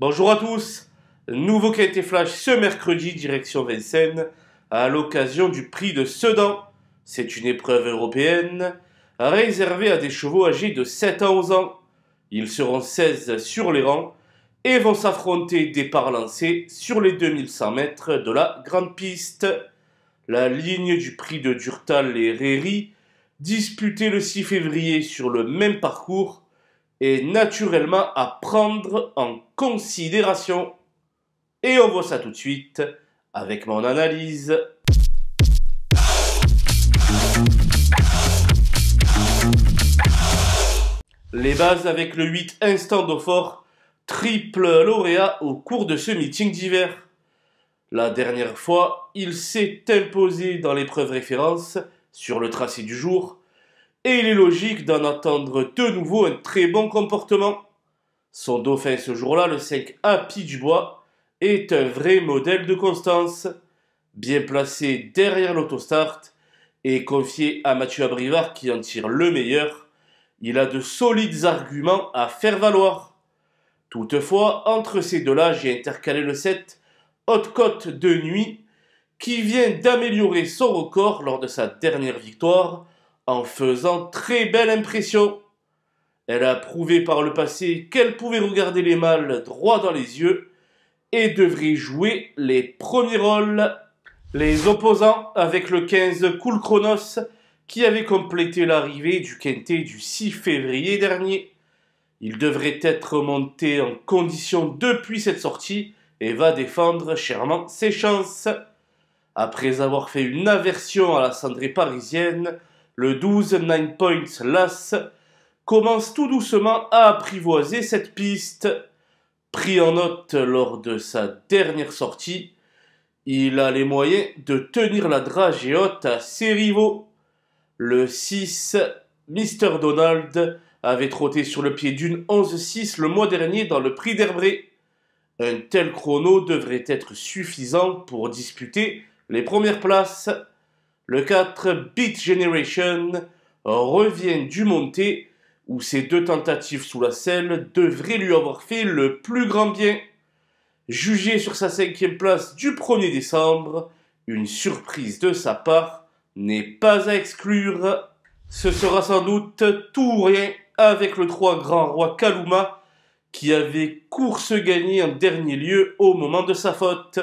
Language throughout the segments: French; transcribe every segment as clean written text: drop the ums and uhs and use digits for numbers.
Bonjour à tous, nouveau quintet flash ce mercredi direction Vincennes à l'occasion du prix de Sedan. C'est une épreuve européenne réservée à des chevaux âgés de 7 à 11 ans. Ils seront 16 sur les rangs et vont s'affronter départ lancé sur les 2100 mètres de la grande piste. La ligne du prix de Durtal et Réry, disputée le 6 février sur le même parcours, est naturellement à prendre en considération. Et on voit ça tout de suite avec mon analyse. Les bases avec le 8 Instant Daupfort, triple lauréat au cours de ce meeting d'hiver. La dernière fois, il s'est imposé dans l'épreuve référence sur le tracé du jour, et il est logique d'en attendre de nouveau un très bon comportement. Son dauphin ce jour-là, le 5 Happy Dubois, est un vrai modèle de constance. Bien placé derrière l'autostart et confié à Mathieu Abrivard qui en tire le meilleur, il a de solides arguments à faire valoir. Toutefois, entre ces deux-là, j'ai intercalé le 7 Haute Côte de Nuit qui vient d'améliorer son record lors de sa dernière victoire en faisant très belle impression. Elle a prouvé par le passé qu'elle pouvait regarder les mâles droit dans les yeux et devrait jouer les premiers rôles. Les opposants avec le 15 Cool Chronos qui avait complété l'arrivée du quintet du 6 février dernier. Il devrait être monté en condition depuis cette sortie et va défendre chèrement ses chances. Après avoir fait une aversion à la cendrée parisienne, le 12 9 Points Las commence tout doucement à apprivoiser cette piste. Pris en note lors de sa dernière sortie, il a les moyens de tenir la dragée haute à ses rivaux. Le 6 Mr Donald avait trotté sur le pied d'une 11-6 le mois dernier dans le prix d'Herbray. Un tel chrono devrait être suffisant pour disputer les premières places. Le 4 Beat Generation revient du monté où ses deux tentatives sous la selle devraient lui avoir fait le plus grand bien. Jugé sur sa 5e place du 1er décembre, une surprise de sa part n'est pas à exclure. Ce sera sans doute tout ou rien avec le 3 Grand Roi Kaluma qui avait course gagnée en dernier lieu au moment de sa faute.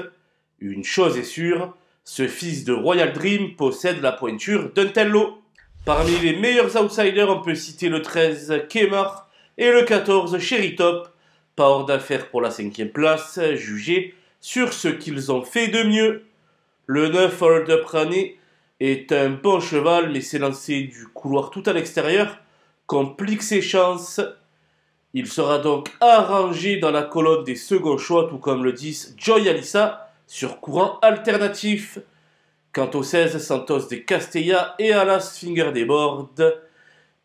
Une chose est sûre, ce fils de Royal Dream possède la pointure d'un tel lot. Parmi les meilleurs outsiders, on peut citer le 13 Kemar et le 14 Cherry Top, pas hors d'affaire pour la 5e place, jugé sur ce qu'ils ont fait de mieux. Le 9 Hold Up Rane est un bon cheval, mais s'élancer du couloir tout à l'extérieur complique ses chances. Il sera donc arrangé dans la colonne des seconds choix, tout comme le 10 Joy Alissa sur courant alternatif. Quant aux 16 Santos de Castella et Alas Finger des Boards,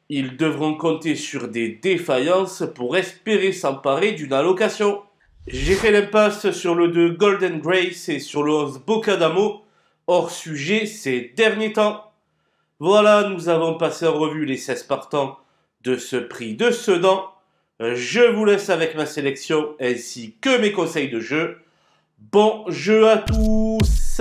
ils devront compter sur des défaillances pour espérer s'emparer d'une allocation. J'ai fait l'impasse sur le 2 Golden Grace et sur le 11 Bocadamo, hors sujet ces derniers temps. Voilà, nous avons passé en revue les 16 partants de ce prix de Sedan. Je vous laisse avec ma sélection ainsi que mes conseils de jeu. Bon jeu à tous!